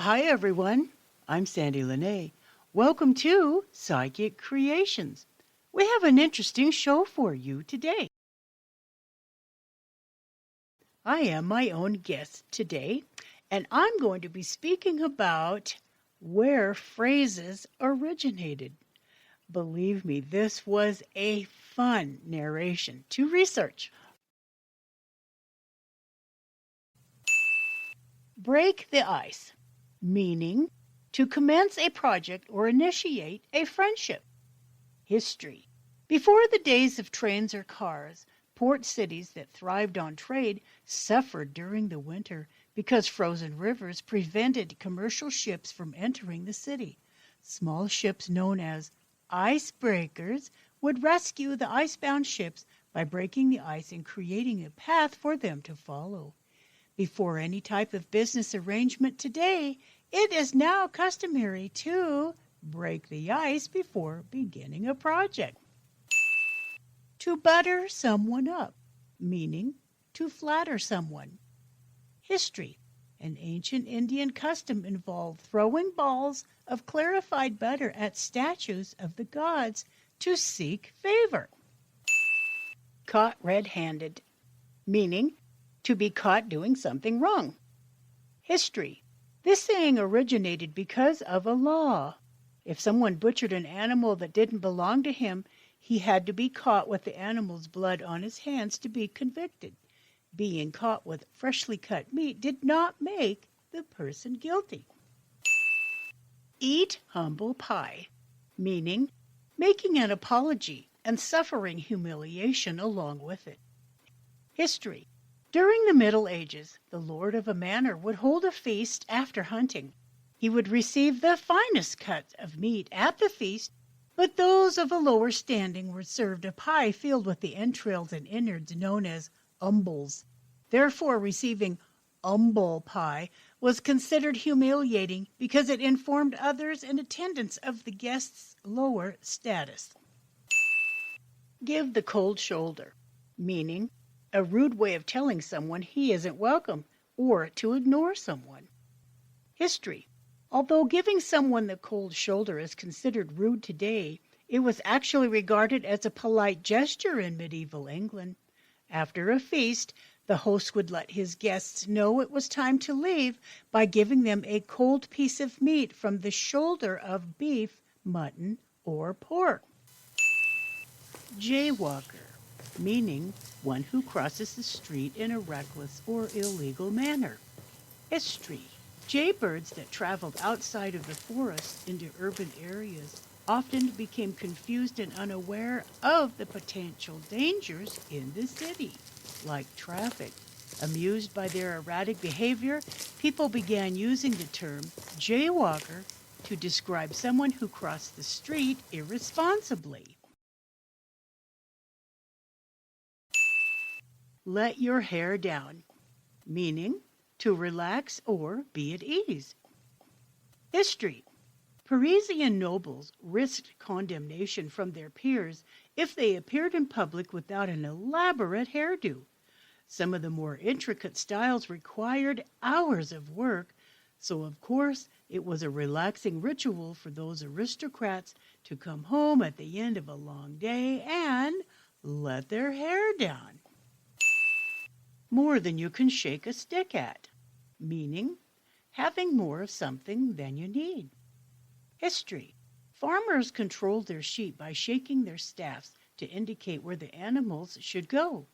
Hi, everyone. I'm Sandie La Nae. Welcome to Psychic Creations. We have an interesting show for you today. I am my own guest today, and I'm going to be speaking about where phrases originated. Believe me, this was a fun narration to research. Break the ice, meaning to commence a project or initiate a friendship. History. Before the days of trains or cars, port cities that thrived on trade suffered during the winter because frozen rivers prevented commercial ships from entering the city. Small ships known as icebreakers would rescue the icebound ships by breaking the ice and creating a path for them to follow. Before any type of business arrangement today, it is now customary to break the ice before beginning a project. To butter someone up, meaning to flatter someone. History. An ancient Indian custom involved throwing balls of clarified butter at statues of the gods to seek favor. Caught red-handed, meaning to be caught doing something wrong. History. This saying originated because of a law. If someone butchered an animal that didn't belong to him, he had to be caught with the animal's blood on his hands to be convicted. Being caught with freshly cut meat did not make the person guilty. Eat humble pie, meaning making an apology and suffering humiliation along with it. History. During the Middle Ages, the lord of a manor would hold a feast after hunting. He would receive the finest cut of meat at the feast, but those of a lower standing were served a pie filled with the entrails and innards known as umbles. Therefore, receiving umble pie was considered humiliating because it informed others in attendance of the guest's lower status. Give the cold shoulder, meaning a rude way of telling someone he isn't welcome or to ignore someone. History. Although giving someone the cold shoulder is considered rude today, it was actually regarded as a polite gesture in medieval England. After a feast, the host would let his guests know it was time to leave by giving them a cold piece of meat from the shoulder of beef, mutton, or pork. Jaywalker, meaning one who crosses the street in a reckless or illegal manner. History. Jaybirds that traveled outside of the forest into urban areas often became confused and unaware of the potential dangers in the city, like traffic. Amused by their erratic behavior, people began using the term jaywalker to describe someone who crossed the street irresponsibly. Let your hair down, meaning to relax or be at ease. History. Parisian nobles risked condemnation from their peers if they appeared in public without an elaborate hairdo. Some of the more intricate styles required hours of work, so of course it was a relaxing ritual for those aristocrats to come home at the end of a long day and let their hair down. More than you can shake a stick at, meaning having more of something than you need. History. Farmers controlled their sheep by shaking their staffs to indicate where the animals should go.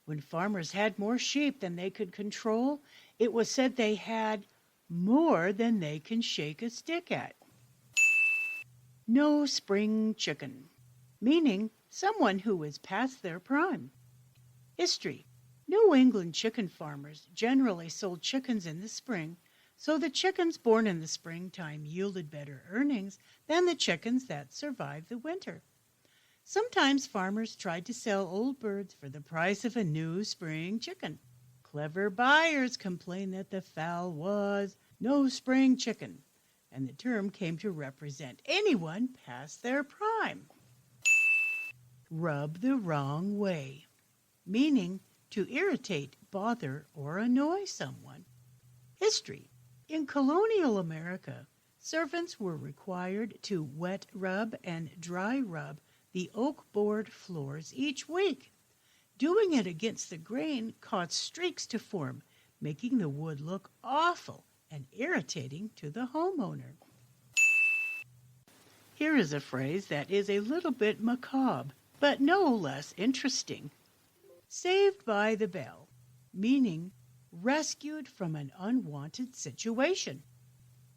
When farmers had more sheep than they could control, it was said they had more than they can shake a stick at. No spring chicken, meaning someone who is past their prime. History. New England chicken farmers generally sold chickens in the spring, so the chickens born in the springtime yielded better earnings than the chickens that survived the winter. Sometimes farmers tried to sell old birds for the price of a new spring chicken. Clever buyers complained that the fowl was no spring chicken, and the term came to represent anyone past their prime. Rub the wrong way, meaning to irritate, bother, or annoy someone. History. In colonial America, servants were required to wet rub and dry rub the oak board floors each week. Doing it against the grain caused streaks to form, making the wood look awful and irritating to the homeowner. Here is a phrase that is a little bit macabre, but no less interesting. Saved by the bell, meaning rescued from an unwanted situation.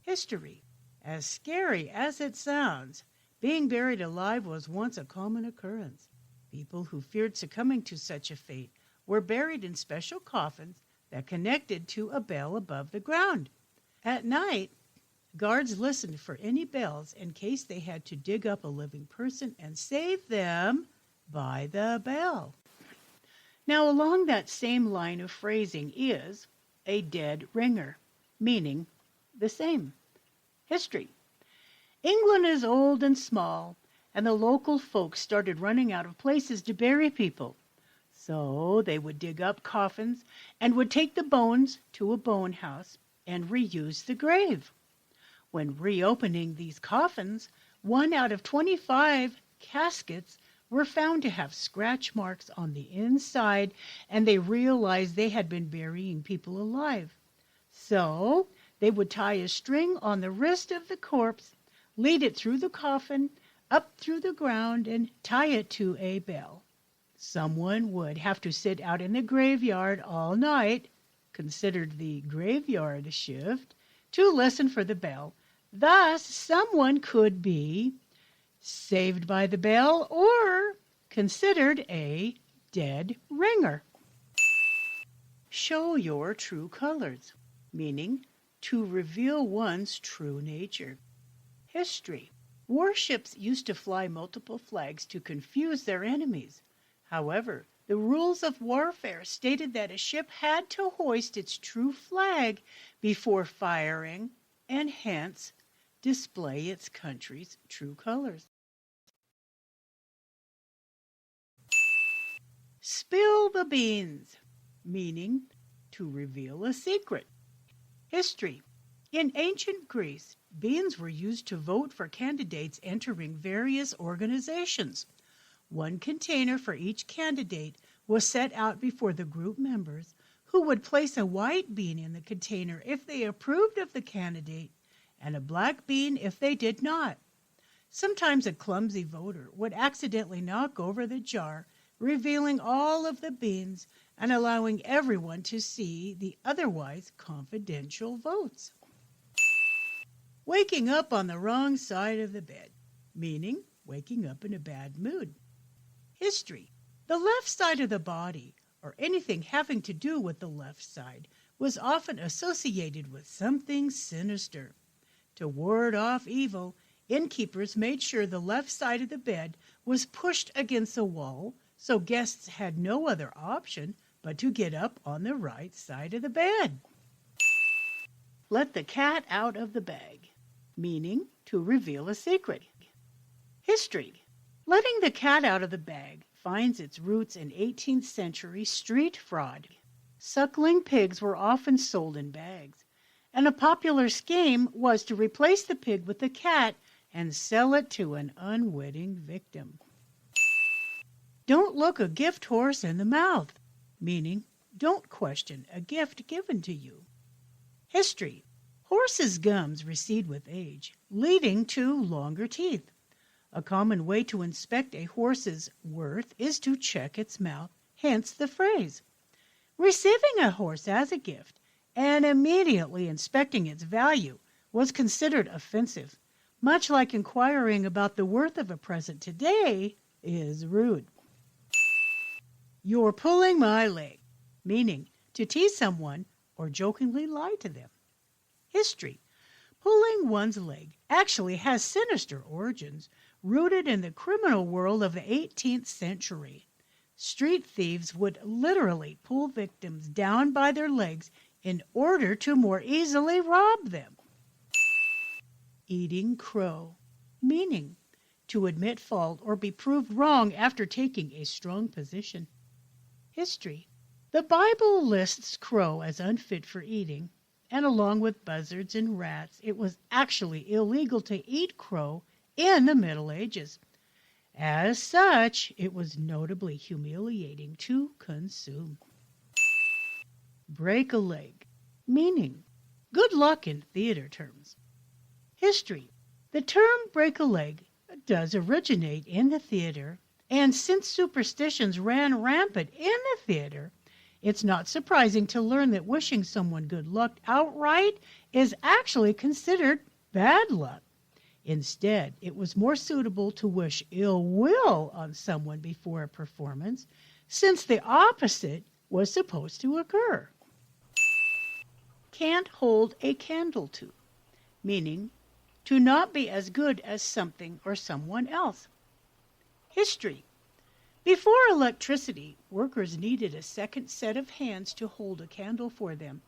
History. As scary as it sounds, being buried alive was once a common occurrence. People who feared succumbing to such a fate were buried in special coffins that connected to a bell above the ground. At night, guards listened for any bells in case they had to dig up a living person and save them by the bell. Now, along that same line of phrasing is a dead ringer, meaning the same. History. England is old and small, and the local folks started running out of places to bury people. So they would dig up coffins and would take the bones to a bone house and reuse the grave. When reopening these coffins, 1 out of 25 caskets were found to have scratch marks on the inside, and they realized they had been burying people alive. So they would tie a string on the wrist of the corpse, lead it through the coffin, up through the ground, and tie it to a bell. Someone would have to sit out in the graveyard all night, considered the graveyard shift, to listen for the bell. Thus, someone could be saved by the bell or considered a dead ringer. Show your true colors, meaning to reveal one's true nature. History. Warships used to fly multiple flags to confuse their enemies. However, the rules of warfare stated that a ship had to hoist its true flag before firing and hence display its country's true colors. Spill the beans, meaning to reveal a secret. History. In ancient Greece, beans were used to vote for candidates entering various organizations. One container for each candidate was set out before the group members, who would place a white bean in the container if they approved of the candidate and a black bean if they did not. Sometimes a clumsy voter would accidentally knock over the jar, revealing all of the beans and allowing everyone to see the otherwise confidential votes. Waking up on the wrong side of the bed, meaning waking up in a bad mood. History. The left side of the body, or anything having to do with the left side, was often associated with something sinister. To ward off evil, innkeepers made sure the left side of the bed was pushed against the wall, so guests had no other option but to get up on the right side of the bed. Let the cat out of the bag, meaning to reveal a secret. History. Letting the cat out of the bag finds its roots in 18th century street fraud. Suckling pigs were often sold in bags, and a popular scheme was to replace the pig with the cat and sell it to an unwitting victim. Don't look a gift horse in the mouth, meaning don't question a gift given to you. History. Horses' gums recede with age, leading to longer teeth. A common way to inspect a horse's worth is to check its mouth, hence the phrase. Receiving a horse as a gift and immediately inspecting its value was considered offensive, much like inquiring about the worth of a present today is rude. You're pulling my leg, meaning to tease someone or jokingly lie to them. History. Pulling one's leg actually has sinister origins, rooted in the criminal world of the 18th century. Street thieves would literally pull victims down by their legs in order to more easily rob them. Eating crow, meaning to admit fault or be proved wrong after taking a strong position. History. The Bible lists crow as unfit for eating, and along with buzzards and rats, it was actually illegal to eat crow in the Middle Ages. As such, it was notably humiliating to consume. Break a leg, meaning good luck in theater terms. History. The term break a leg does originate in the theater, and since superstitions ran rampant in the theater, it's not surprising to learn that wishing someone good luck outright is actually considered bad luck. Instead, it was more suitable to wish ill will on someone before a performance, since the opposite was supposed to occur. Can't hold a candle to, meaning to not be as good as something or someone else. History. Before electricity, workers needed a second set of hands to hold a candle for them.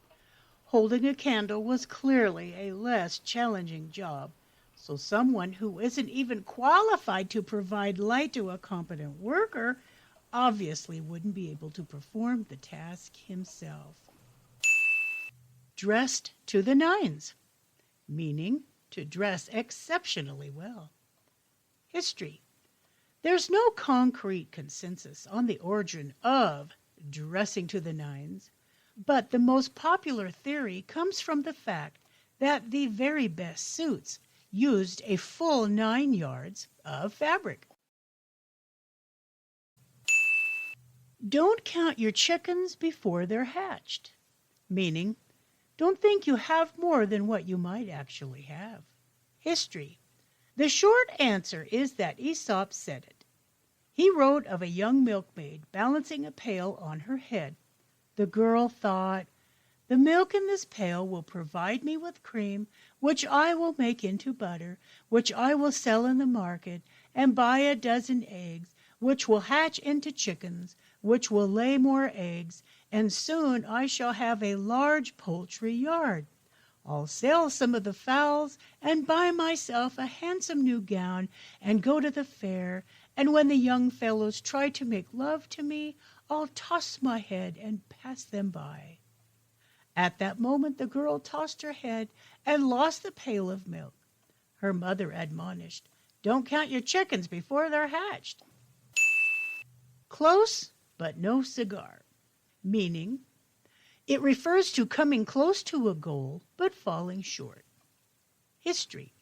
Holding a candle was clearly a less challenging job, so someone who isn't even qualified to provide light to a competent worker obviously wouldn't be able to perform the task himself. Dressed to the nines, meaning to dress exceptionally well. History. There's no concrete consensus on the origin of dressing to the nines, but the most popular theory comes from the fact that the very best suits used a full 9 yards of fabric. Don't count your chickens before they're hatched, meaning don't think you have more than what you might actually have. History. The short answer is that Aesop said it. He wrote of a young milkmaid balancing a pail on her head. The girl thought, "The milk in this pail will provide me with cream, which I will make into butter, which I will sell in the market, and buy a dozen eggs, which will hatch into chickens, which will lay more eggs, and soon I shall have a large poultry yard. I'll sell some of the fowls and buy myself a handsome new gown and go to the fair, and when the young fellows try to make love to me, I'll toss my head and pass them by." At that moment the girl tossed her head and lost the pail of milk. Her mother admonished, "Don't count your chickens before they're hatched." Close but no cigar, meaning it refers to coming close to a goal but falling short. History.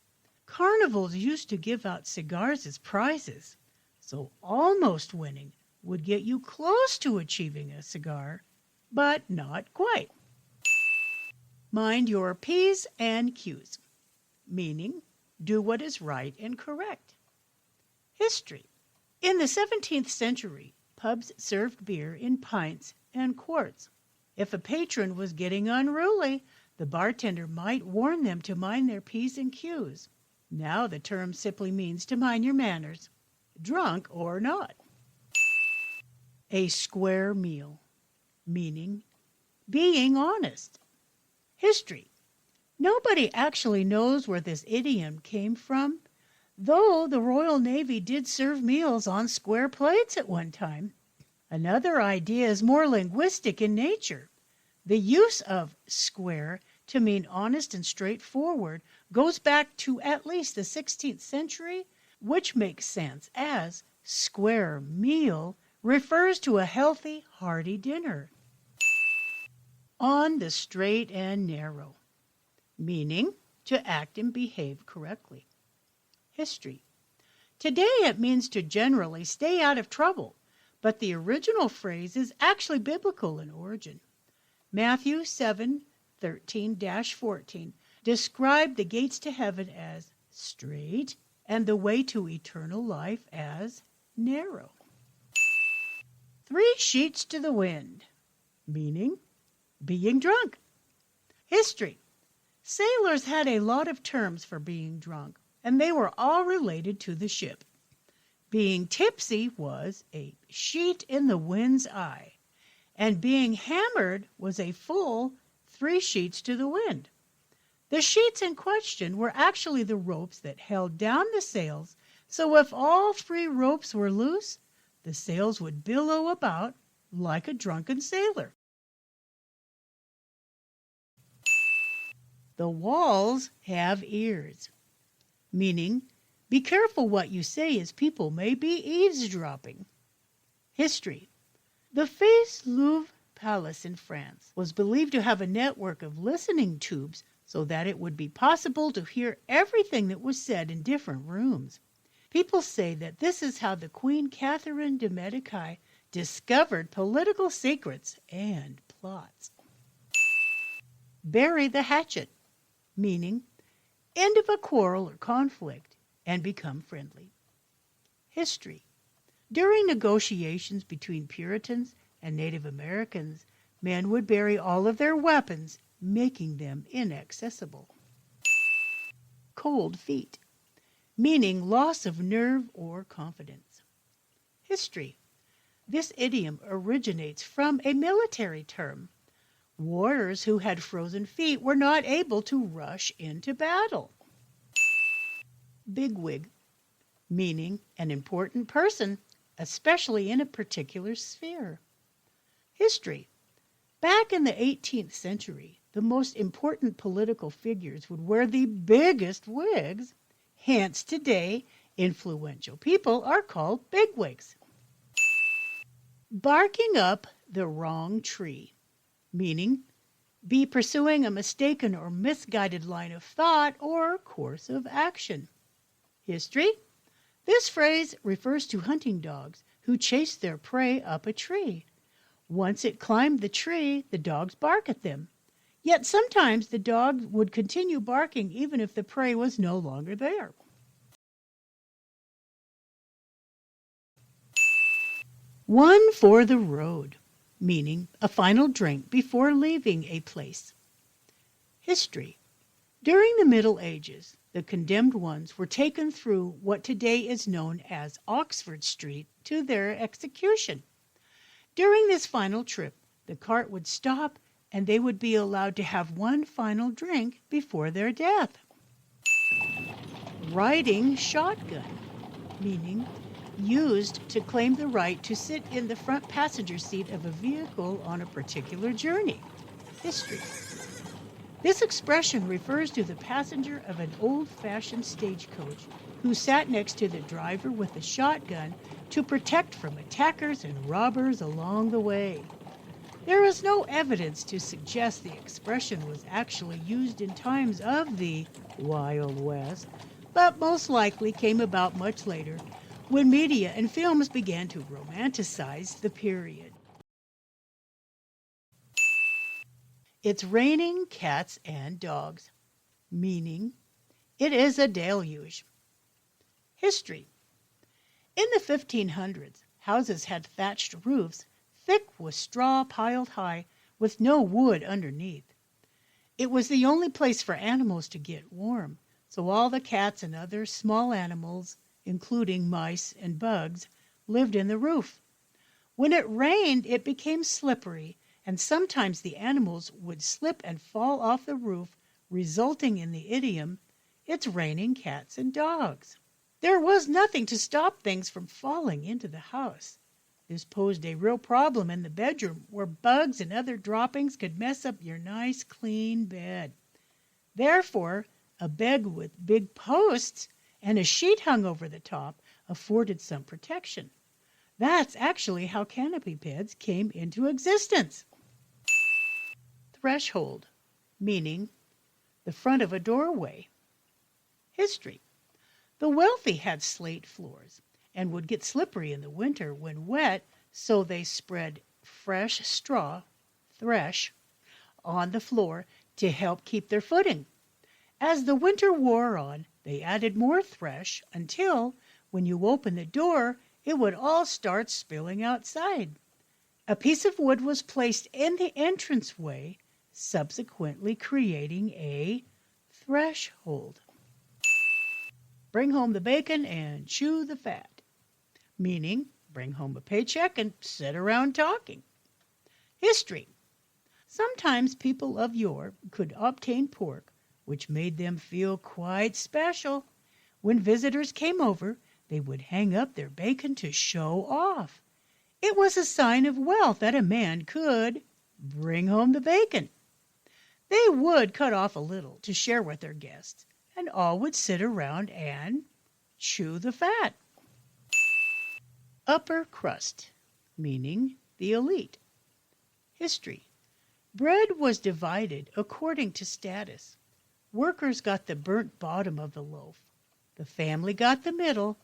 Carnivals used to give out cigars as prizes, so almost winning would get you close to achieving a cigar, but not quite. Mind your P's and Q's, meaning do what is right and correct. History. In the 17th century, pubs served beer in pints and quarts. If a patron was getting unruly, the bartender might warn them to mind their P's and Q's. Now the term simply means to mind your manners, drunk or not. A square meal, meaning being honest. History. Nobody actually knows where this idiom came from, though the Royal Navy did serve meals on square plates at one time. Another idea is more linguistic in nature. The use of square to mean honest and straightforward goes back to at least the 16th century, which makes sense as square meal refers to a healthy, hearty dinner. On the straight and narrow, meaning to act and behave correctly. History. Today it means to generally stay out of trouble, but the original phrase is actually biblical in origin. Matthew 7:13-14 described the gates to heaven as straight and the way to eternal life as narrow. 3 sheets to the wind, meaning being drunk. History. Sailors had a lot of terms for being drunk, and they were all related to the ship. Being tipsy was a sheet in the wind's eye, and being hammered was a full 3 sheets to the wind. The sheets in question were actually the ropes that held down the sails, so if all 3 ropes were loose, the sails would billow about like a drunken sailor. The walls have ears, meaning be careful what you say as people may be eavesdropping. History. The Face Louvre Palace in France was believed to have a network of listening tubes so that it would be possible to hear everything that was said in different rooms. People say that this is how the Queen Catherine de' Medici discovered political secrets and plots. Bury the hatchet, meaning end of a quarrel or conflict and become friendly. History. During negotiations between Puritans and Native Americans, men would bury all of their weapons, making them inaccessible. Cold feet, meaning loss of nerve or confidence. History. This idiom originates from a military term. Warriors who had frozen feet were not able to rush into battle. Bigwig, meaning an important person, especially in a particular sphere. History. Back in the 18th century, the most important political figures would wear the biggest wigs. Hence, today, influential people are called bigwigs. Barking up the wrong tree, meaning be pursuing a mistaken or misguided line of thought or course of action. History. This phrase refers to hunting dogs who chase their prey up a tree. Once it climbed the tree, the dogs bark at them. Yet sometimes the dog would continue barking even if the prey was no longer there. One for the road, meaning a final drink before leaving a place. History. During the Middle Ages, the condemned ones were taken through what today is known as Oxford Street to their execution. During this final trip, the cart would stop and they would be allowed to have one final drink before their death. Riding shotgun, meaning used to claim the right to sit in the front passenger seat of a vehicle on a particular journey. History. This expression refers to the passenger of an old-fashioned stagecoach who sat next to the driver with a shotgun to protect from attackers and robbers along the way. There is no evidence to suggest the expression was actually used in times of the Wild West, but most likely came about much later when media and films began to romanticize the period. It's raining cats and dogs, meaning it is a deluge. History. In the 1500s, houses had thatched roofs thick with straw piled high with no wood underneath. It was the only place for animals to get warm, so all the cats and other small animals, including mice and bugs, lived in the roof. When it rained, it became slippery, and sometimes the animals would slip and fall off the roof, resulting in the idiom, "It's raining cats and dogs." There was nothing to stop things from falling into the house. This posed a real problem in the bedroom, where bugs and other droppings could mess up your nice, clean bed. Therefore, a bed with big posts and a sheet hung over the top afforded some protection. That's actually how canopy beds came into existence. Threshold, meaning the front of a doorway. History. The wealthy had slate floors and would get slippery in the winter when wet, so they spread fresh straw, thresh, on the floor to help keep their footing. As the winter wore on, they added more thresh until, when you opened the door, it would all start spilling outside. A piece of wood was placed in the entranceway, subsequently creating a threshold. Bring home the bacon and chew the fat, meaning bring home a paycheck and sit around talking. History. Sometimes people of yore could obtain pork, which made them feel quite special. When visitors came over, they would hang up their bacon to show off. It was a sign of wealth that a man could bring home the bacon. They would cut off a little to share with their guests, and all would sit around and chew the fat. Upper crust, meaning the elite. History. Bread was divided according to status. Workers got the burnt bottom of the loaf. The family got the middle,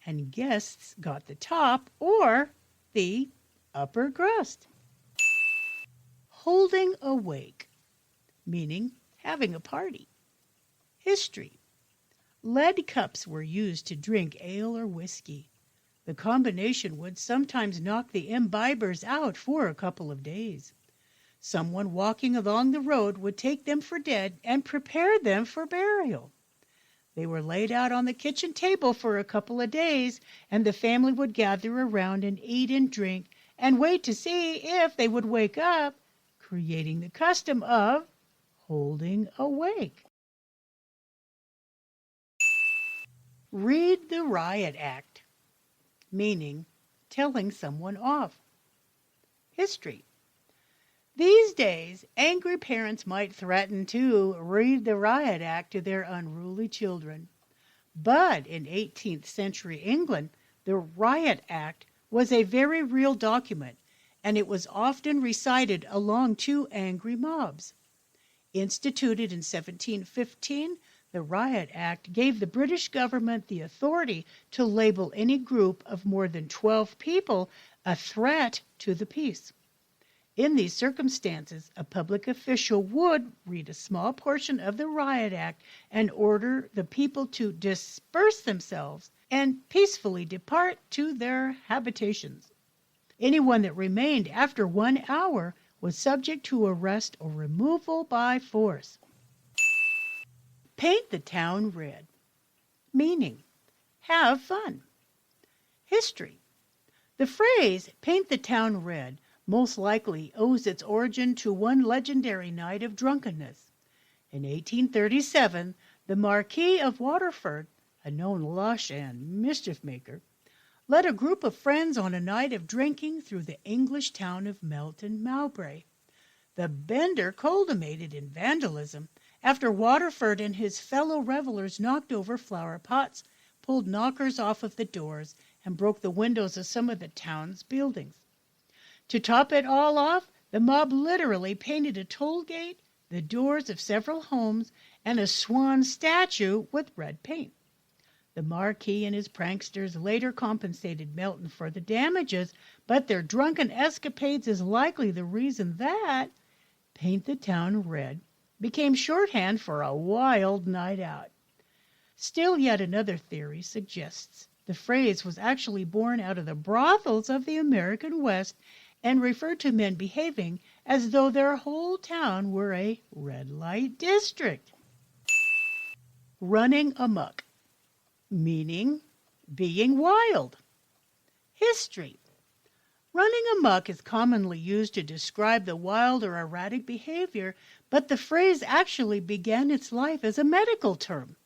and guests got the top, or the upper crust. Holding a wake, meaning having a party. History. Lead cups were used to drink ale or whiskey. The combination would sometimes knock the imbibers out for a couple of days. Someone walking along the road would take them for dead and prepare them for burial. They were laid out on the kitchen table for a couple of days, and the family would gather around and eat and drink and wait to see if they would wake up, creating the custom of holding a wake. Read the Riot Act, meaning telling someone off. History. These days, angry parents might threaten to read the Riot Act to their unruly children. But in 18th century England, the Riot Act was a very real document, and it was often recited along to angry mobs. Instituted in 1715, the Riot Act gave the British government the authority to label any group of more than 12 people a threat to the peace. In these circumstances, a public official would read a small portion of the Riot Act and order the people to disperse themselves and peacefully depart to their habitations. Anyone that remained after 1 hour was subject to arrest or removal by force. Paint the town red, meaning have fun. History. The phrase paint the town red most likely owes its origin to one legendary night of drunkenness. In 1837, the Marquis of Waterford, a known lush and mischief maker, led a group of friends on a night of drinking through the English town of Melton Mowbray. The bender culminated in vandalism after Waterford and his fellow revelers knocked over flower pots, pulled knockers off of the doors, and broke the windows of some of the town's buildings. To top it all off, the mob literally painted a toll gate, the doors of several homes, and a swan statue with red paint. The Marquis and his pranksters later compensated Melton for the damages, but their drunken escapades is likely the reason that paint the town red became shorthand for a wild night out. Still yet another theory suggests the phrase was actually born out of the brothels of the American West and referred to men behaving as though their whole town were a red light district. Running amok, meaning being wild. History. Running amok is commonly used to describe the wild or erratic behavior, but the phrase actually began its life as a medical term.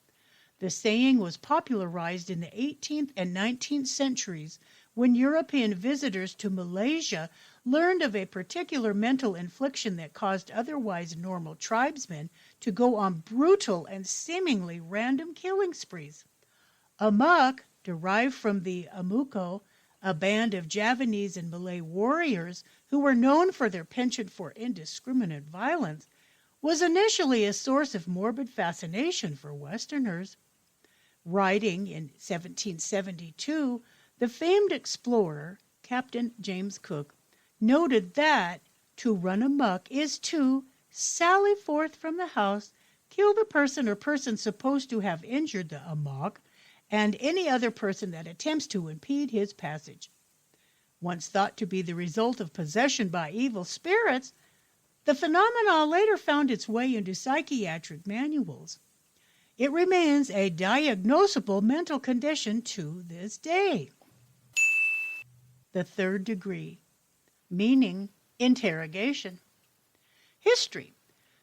The saying was popularized in the 18th and 19th centuries when European visitors to Malaysia learned of a particular mental infliction that caused otherwise normal tribesmen to go on brutal and seemingly random killing sprees. Amok, derived from the Amuko, a band of Javanese and Malay warriors who were known for their penchant for indiscriminate violence, was initially a source of morbid fascination for Westerners. Writing in 1772, the famed explorer, Captain James Cook, noted that to run amok is to sally forth from the house, kill the person or persons supposed to have injured the amok, and any other person that attempts to impede his passage. Once thought to be the result of possession by evil spirits, the phenomenon later found its way into psychiatric manuals. It remains a diagnosable mental condition to this day. The third degree, meaning interrogation. History.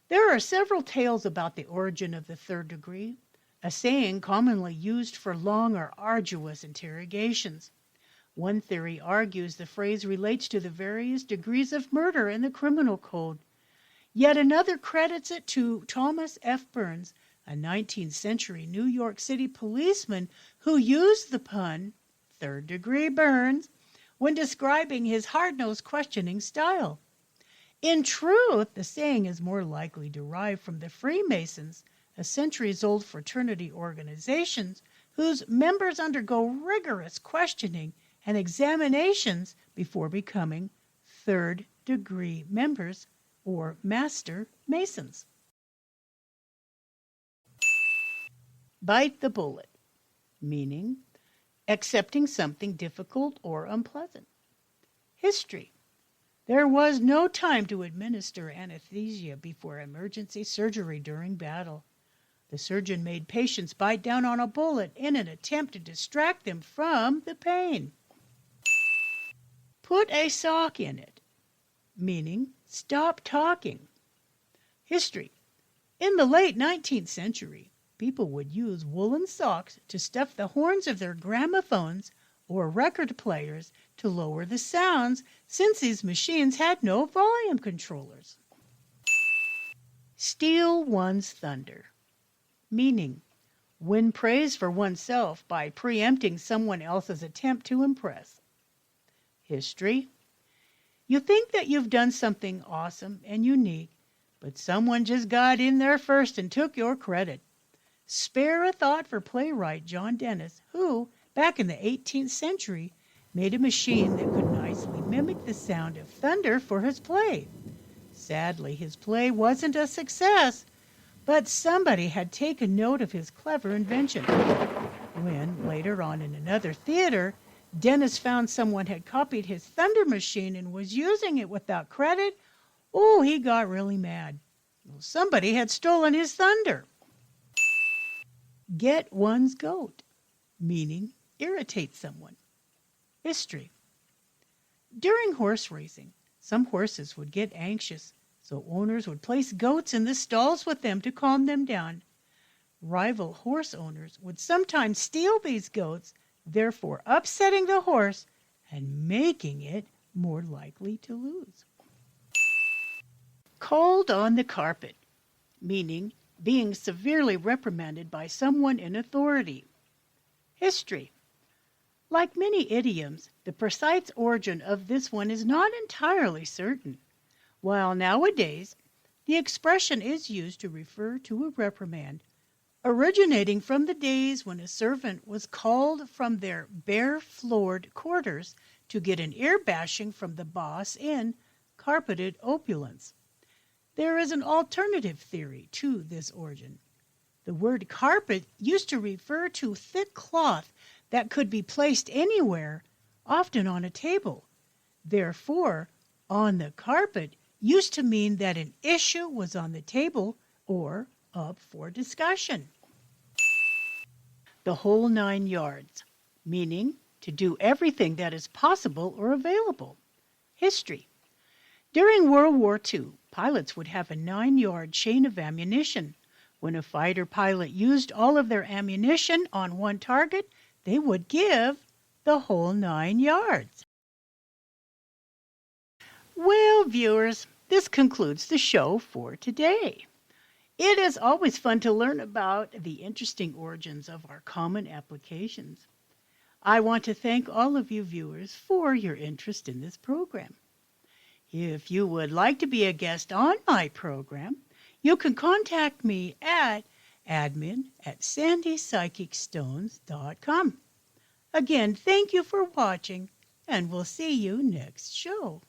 There are several tales about the origin of the third degree, a saying commonly used for long or arduous interrogations. One theory argues the phrase relates to the various degrees of murder in the criminal code. Yet another credits it to Thomas F. Burns, a 19th century New York City policeman who used the pun, third-degree burns, when describing his hard-nosed questioning style. In truth, the saying is more likely derived from the Freemasons, a centuries-old fraternity organization whose members undergo rigorous questioning and examinations before becoming third-degree members or master masons. Bite the bullet, meaning accepting something difficult or unpleasant. History. There was no time to administer anesthesia before emergency surgery during battle. The surgeon made patients bite down on a bullet in an attempt to distract them from the pain. Put a sock in it, meaning stop talking. History. In the late 19th century, people would use woolen socks to stuff the horns of their gramophones or record players to lower the sounds, since these machines had no volume controllers. Steal one's thunder, meaning win praise for oneself by preempting someone else's attempt to impress. History. You think that you've done something awesome and unique, but someone just got in there first and took your credit. Spare a thought for playwright John Dennis, who, back in the 18th century, made a machine that could nicely mimic the sound of thunder for his play. Sadly, his play wasn't a success, but somebody had taken note of his clever invention. When, later on in another theater, Dennis found someone had copied his thunder machine and was using it without credit, he got really mad. Somebody had stolen his thunder. Get one's goat, meaning irritate someone. History. During horse racing, some horses would get anxious, so owners would place goats in the stalls with them to calm them down. Rival horse owners would sometimes steal these goats, therefore upsetting the horse and making it more likely to lose. Cold on the carpet, meaning being severely reprimanded by someone in authority. History. Like many idioms, the precise origin of this one is not entirely certain. While nowadays, the expression is used to refer to a reprimand, originating from the days when a servant was called from their bare-floored quarters to get an ear-bashing from the boss in carpeted opulence. There is an alternative theory to this origin. The word carpet used to refer to thick cloth that could be placed anywhere, often on a table. Therefore, on the carpet used to mean that an issue was on the table or up for discussion. The whole 9 yards, meaning to do everything that is possible or available. History. During World War II, pilots would have a 9-yard chain of ammunition. When a fighter pilot used all of their ammunition on one target, they would give the whole 9 yards. Well, viewers, this concludes the show for today. It is always fun to learn about the interesting origins of our common applications. I want to thank all of you viewers for your interest in this program. If you would like to be a guest on my program, you can contact me at admin@sandypsychicstones.com. Again, thank you for watching, and we'll see you next show.